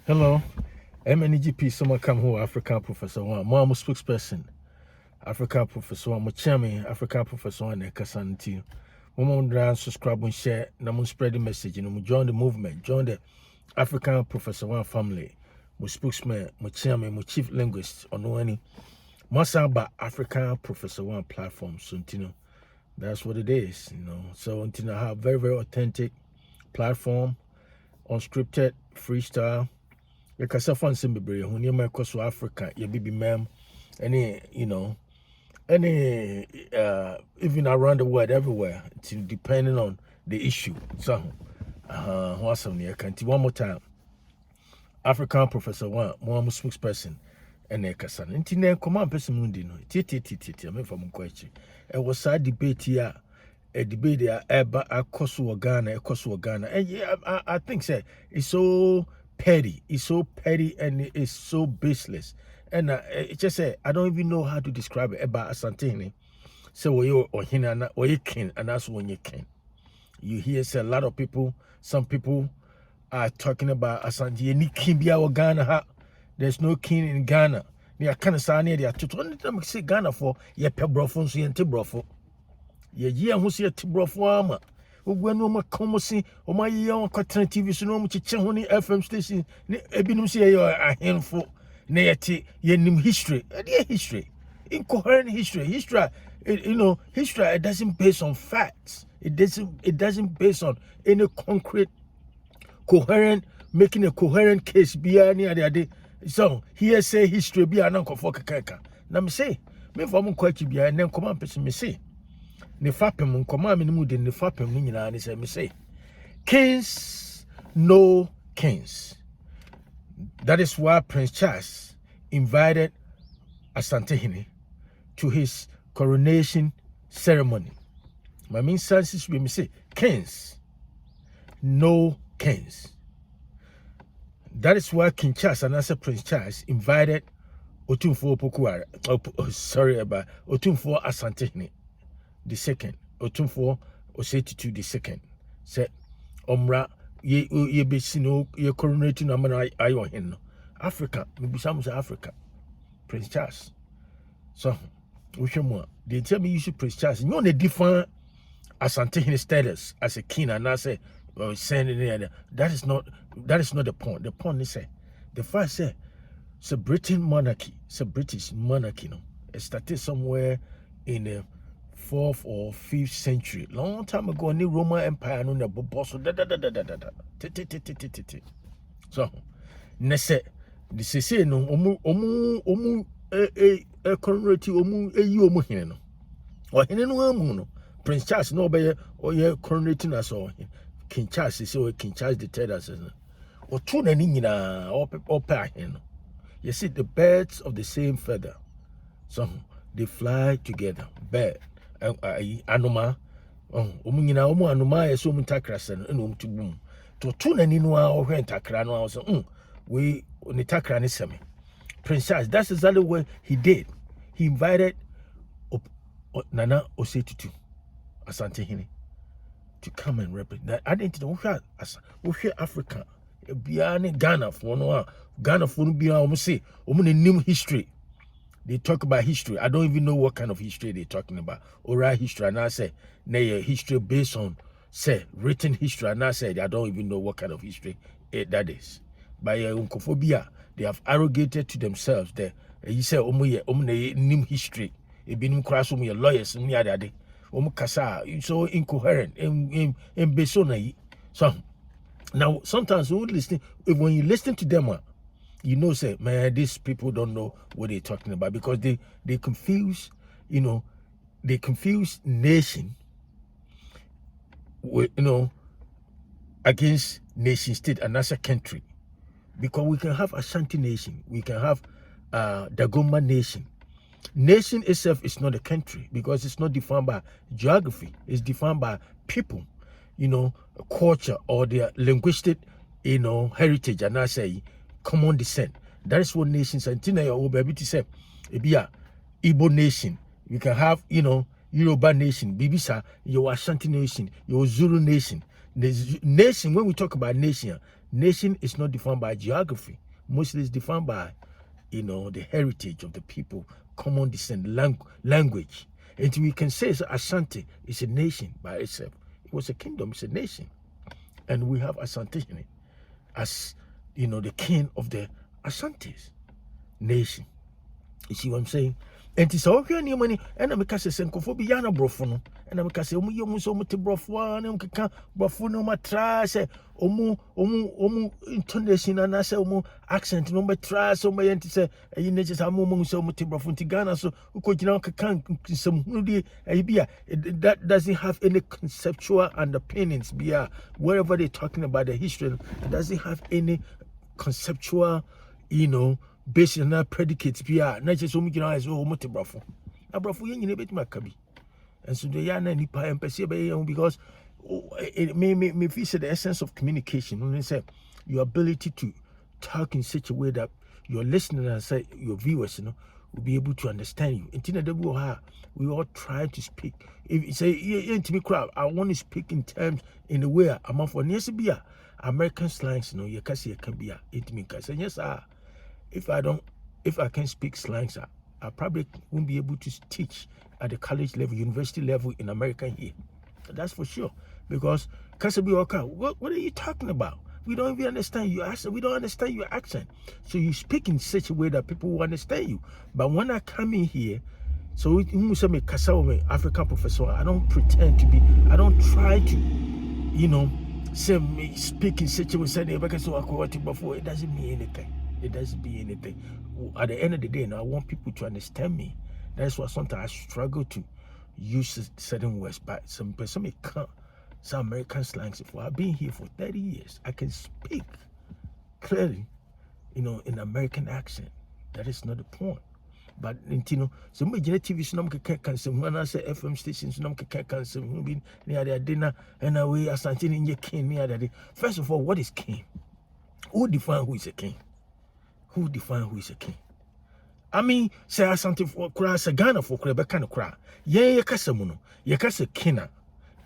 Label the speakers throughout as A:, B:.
A: Hello, MNGP, someone come who African Professor One, Mom spokesperson, African Professor One, Machami, African Professor One, and Casanti. Woman down, subscribe and share, and spread the message, and join the movement, join the African Professor One family. My spokesman, my chairman, my chief linguist, or no any. Masaba African Professor One platform, so that's what it is, So until I have very, very authentic platform, unscripted, freestyle. Because I find some bebree when you make us Africa, you be ma'am, any even around the world, everywhere, depending on the issue. So, what's on the account? One more time, African Professor One, more spokesperson, and a Kassan. And Tina, command person Mundi, no, I mean from Kwachi. It was a debate here. A debate there about a Ghana, and yeah, I think say it's so petty. It's so petty and it's so baseless. And it just say I don't even know how to describe it about Asantes. So when you or hina or you can, and that's when you can. You hear say a lot of people, some people are talking about Asantes. Ni king be our Ghana. There's no king in Ghana. They are kind of saying they are to say Ghana for ye pe brofo so ye nte brofo. Ye ho se tibrofo ama ogwa no makomo si o ma ye on kwatran TV so no mu chiche ho ni FM station ni ebinum se ye ahenfo na yete ye nim history history incoherent history history it doesn't based on facts. It doesn't based on any concrete coherent making a coherent case bia ni ade so here say history bia na nkofo kekeka na me say me for mo kwachi bia na nkoma pese me say ne fapem nkoma me mu de ne fapem ni nyina ne say me say kings no kings. That is why Prince Charles invited Asante to his coronation ceremony. My main senses we me say kings no kings. That is why King Charles and also Prince Charles invited Otumfuo Pokuara. Otumfuo Asante the second, Otumfuo Osetitu the second. Said Omra ye be sino ye coronating amana ayo hen. Africa, maybe some say Africa. Prince Charles. So which one? They tell me you should Prince Charles. You know the different Asante status as a king, and I say sending there. That is not the point. The point is say the first say it's a British monarchy. It's a British monarchy, no. It started somewhere in the 4th or 5th century. Long time ago, in the Roman Empire, no the boss. So, nese the say no omu coronate omu eyi omu hene no. O hene no amu no. Prince Charles no be o ye coronating us all. King Charles say King Charles the third as o two na ni nyina o pa hene no. You see the birds of the same feather. So they fly together. Bird anoma omu nyina omu anoma yeso omu takrasa no eno omu tubum to two na ni no a ohwe takra no a so we ni takra ni seme. Prince Charles, that's exactly what he did. He invited Nana Osetitu Asante Hene to come and represent. I didn't know we Africa beyond Ghana for no Ghana for no be omu say omu nim history. They talk about history. I don't even know what kind of history they're talking about. Oral history, and I say, nay, history based on, say, written history, and I said, I don't even know what kind of history that is. By uncophobia, they have arrogated to themselves that you say, nim history. It been crash your lawyers, and yada, kasa, so incoherent, and based on so now sometimes when you listen to them, you know, say, man, these people don't know what they're talking about because they confuse, they confuse nation with, against nation state and as a country. Because we can have Ashanti nation, we can have Dagoma nation. Nation itself is not a country because it's not defined by geography. It's defined by people, culture or their linguistic, heritage, and I say common descent. That is what nations and Tina your baby to say. Ebia Igbo nation. We can have, Yoruba nation, Bibisa, your Ashanti nation, your Zulu nation. The nation, when we talk about nation, Nation is not defined by geography. Mostly it's defined by, the heritage of the people, common descent, language. And we can say so Asante is a nation by itself. It was a kingdom, it's a nation. And we have Asantes as, the king of the Asantes nation. You see what I'm saying? And it's all here near money, and I'm a Cassandra Brofono, and I'm a Cassamu so much Brofo, and I'm Brofono matrash, omu intonation, and I say omu accent, no matrash, so my auntie say, and you just have moment so much Brofonti Ghana, so who could you know some moody idea that doesn't have any conceptual underpinnings, wherever they're talking about the history, it doesn't have any conceptual, based on that predicates, not just so much as almost brafo. A brafo, you bit macabi. And so the yana nipa and perceive because it may feel the essence of communication. When they say your ability to talk in such a way that your listener and say your viewers, will be able to understand you. And we all try to speak. If you say, to me, crowd, I want to speak in terms in the way I'm for near American slangs, you can see it can be intimate. And yes, if I can speak slangs, I probably won't be able to teach at the college level, university level in America here. That's for sure. Because what are you talking about? We don't even understand your accent. We don't understand your accent. So you speak in such a way that people will understand you. But when I come in here, so you say me African professor, I don't pretend to be, I don't try to, say me speak in such a way because it doesn't mean anything. It doesn't mean anything. At the end of the day, now I want people to understand me. That's why sometimes I struggle to use certain words. But some may can't. Some American slangs. If I've been here for 30 years, I can speak clearly, in American accent. That is not the point. But some TV shows can't cancel. When I say FM stations, can't cancel. Be near their dinner and away as something in your king near that. First of all, what is king? Who define who is a king? Who define who is a king? I mean, say something for cry, say Ghana for cry, but kind of cry. Yeah, Casamuno, Yakasa Kina,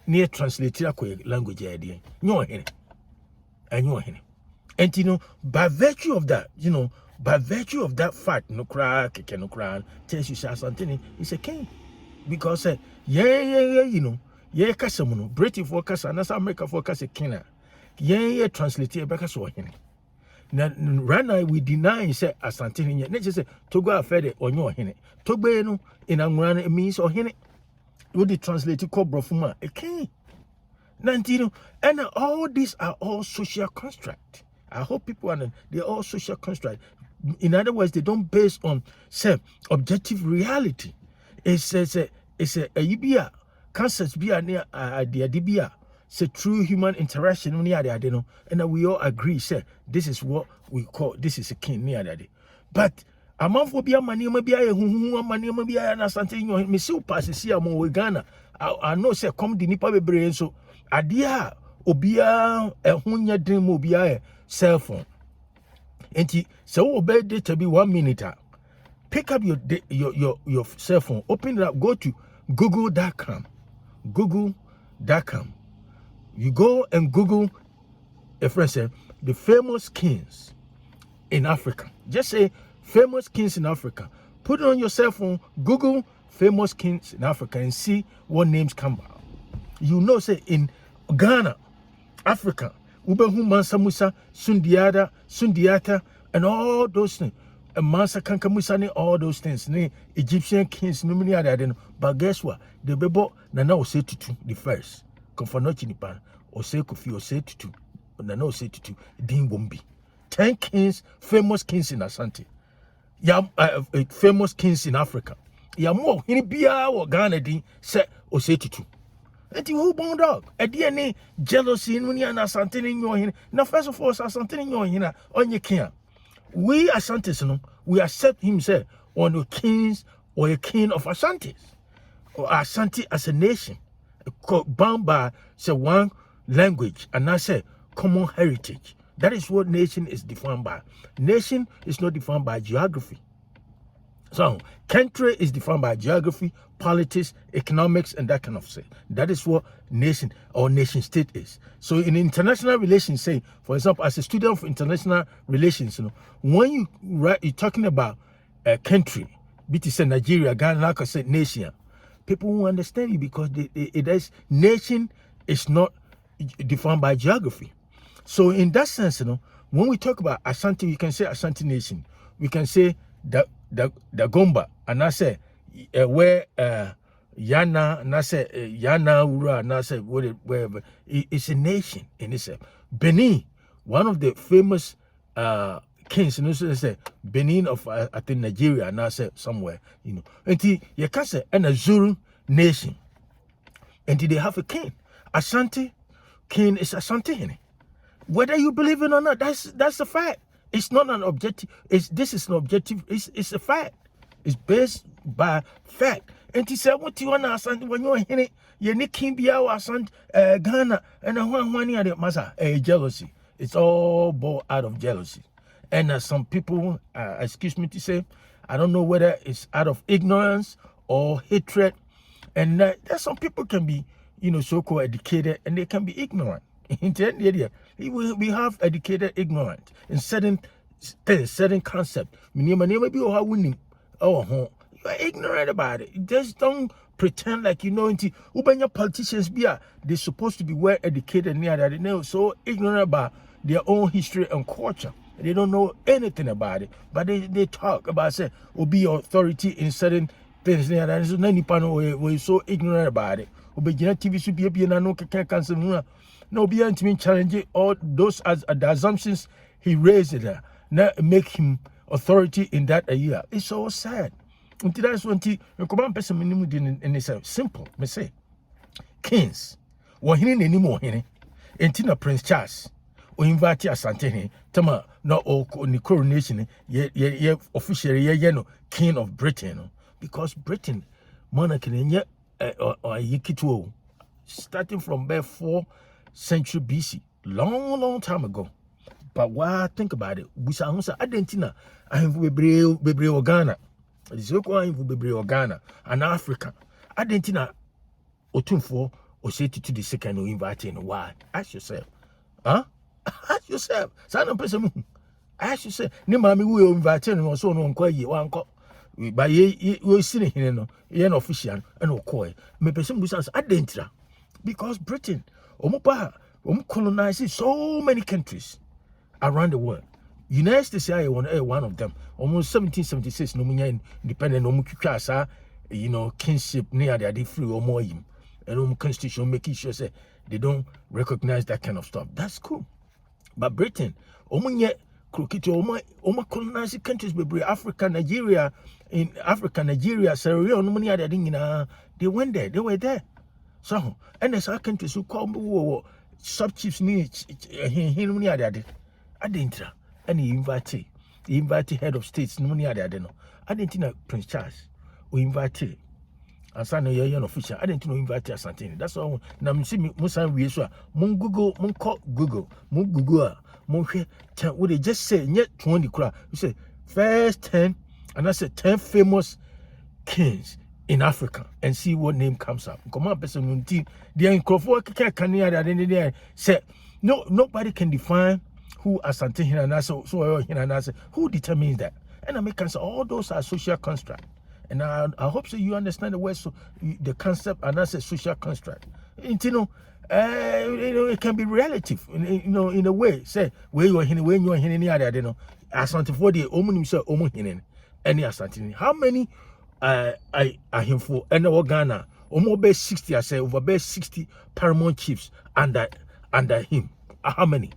A: near translated language idea. No, and you are him. And by virtue of that, by virtue of that fact, no cry, no cry, tells you something, he's a king. Because, yeah, Casamuno, British focus, and that's America focus a kina. Yeah, translated back as well. Now, right now we deny say Asantes. Let's just say Togo affair on your hene. Togo in Angwana means or hene. Would they translate to Brofuma? Okay. Nantino, and all these are all social construct. I hope people understand they're all social construct. In other words, they don't base on say objective reality. It's a UBA concepts be near the DBA. Say true human interaction and we all agree say this is what we call this is a king near that. But amanfobia manema bia huhu manema bia na something me see pass see am we Ghana. I know say come the nipa bebre so ade a obia ehunya den mo obia cell phone. Enti so obey data be 1 minute. Pick up your cell phone, open it up, go to google.com. Google.com. You go and Google a friend said the famous kings in Africa. Just say famous kings in Africa. Put it on your cell phone, Google famous kings in Africa and see what names come out. You know, say in Ghana, Africa, Ubehu Mansa Musa, Sundiata, and all those things. And Mansa Kankamusani, all those things. Egyptian kings, no many other. But guess what? The Bebo Nana will say to the first. Confanochi Nipan, or say Kofi, or say to Nana say to Dean Wombi. 10 kings, famous kings in Asante. Famous kings in Africa. More in Bia or Ghana Dean say or say to. And you who born dog? A DNA jealousy in Munia and Asante in your hin. Now, first of all, Asante in your hin on your king. We Asantes, we accept him say on the kings or a king of Asantes or Asante as a nation. Bound by say one language and I say common heritage. That is what nation is defined by. Nation is not defined by geography. So country is defined by geography, politics, economics, and that kind of thing. That is what nation or nation state is. So in international relations, say, for example, as a student of international relations, when you're talking about a country, BT Nigeria, Ghana, like I said, nation, people won't understand you because nation is not defined by geography. So in that sense, when we talk about Asante, we can say Asante Nation. We can say the Gomba, and I say where Yana, and I say Yana Ura, and I say wherever. It's a nation in itself. Benin, one of the famous kings, so say Benin of I think Nigeria, and I say somewhere, and you can say and a Zulu nation, and they have a king. Asante king is Asante. Whether you believe it or not, that's a fact. It's not an objective. This is an objective. It's a fact. It's based by fact. And he said, what you want to Asante when you're in it, you need King Biao Asante Ghana and one year masa jealousy. It's all born out of jealousy. And some people, excuse me to say, I don't know whether it's out of ignorance or hatred. And there's some people can be, so-called educated and they can be ignorant. In the area, we have educated ignorant in certain things, certain concept. You are ignorant about it. Just don't pretend like you know. Your politicians they're supposed to be well educated near that. They know so ignorant about their own history and culture. They don't know anything about it, but they talk about say will be authority in certain things near that. So many people were so ignorant about it. TV should be no cancel. No, be to challenge all those as the assumptions he raised there. Now make him authority in that a year. It's so sad. Until that's one thing. Come person in it's simple. Me say kings. Wa hini anymore hini. Entina Prince Charles. O invite Asante Tama no o ni coronation. Ye officially ye no king of Britain. Because Britain monarchy nye or yikituo. Starting from there 4th century BC, long time ago. But why think about it? We say Argentina, I have Bebre Ghana. It's okay for Bebre Ghana and Africa. Argentina, Otumfo, or say to the second or inviting. Why? Ask yourself. Huh? Ask yourself. Sana person. Ask yourself. Ni mami we inviting or so no kwa ye one call. By ye sitting here no, ye an official and no koi. Me person business Argentina. Because Britain, colonizes so many countries around the world. United States is one of them. Almost 1776, no independent, kinship near the free or more him. And constitution making sure say they don't recognize that kind of stuff. That's cool. But Britain, colonizing countries, Africa, Nigeria, Sierra Leone, they went there, they were there. So, and there's our countries who call sub chiefs needs Adintra, and he invited head of states, no money adeno. I didn't know Prince Charles, we invited. And son of your official, I didn't know invite Asante. That's all. Now, Musa, we saw Google, would they just say, yet 20 crowd? You say, first 10, and I said 10 famous kings in Africa and see what name comes up. Come on, person, the Crawford can say no, nobody can define who Asante Hinanasa, who determines that. And I make answer all those are social construct. And I hope so you understand the word so the concept and that's a social construct. It can be relative in a way. Say where you are when you are any other Asante for the omunim say omuhinen any Asante. How many I him for and Ghana almost 60 I say over 60 paramount chiefs under him. How many?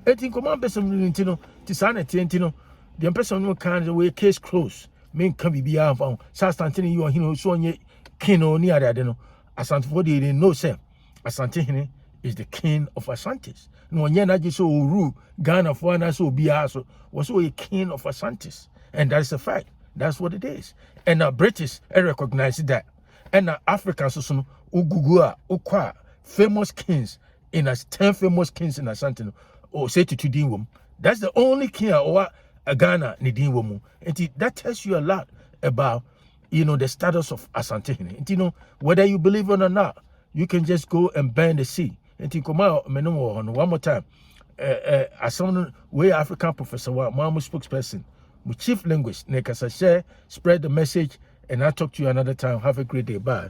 A: I think command person Tisana the person who can way case closed. Men can be found. Sastantini you are so king or near that Asante for the no say Asante is the king of Asantes. No yana just so rule Ghana for an so be also was so a king of Asantes. And that's a fact. That's what it is. And British recognize that. And Africans so Ugugua, Ukwa, famous kings in us 10 famous kings in Asante or say to Tudinwum. That's the only king or Ghana Nidin Womu. And that tells you a lot about, the status of Asante. And whether you believe it or not, you can just go and burn the sea. And one more time. As someone way African professor, Mamu spokesperson, my chief linguist, Nekasa share, spread the message, and I'll talk to you another time. Have a great day. Bye.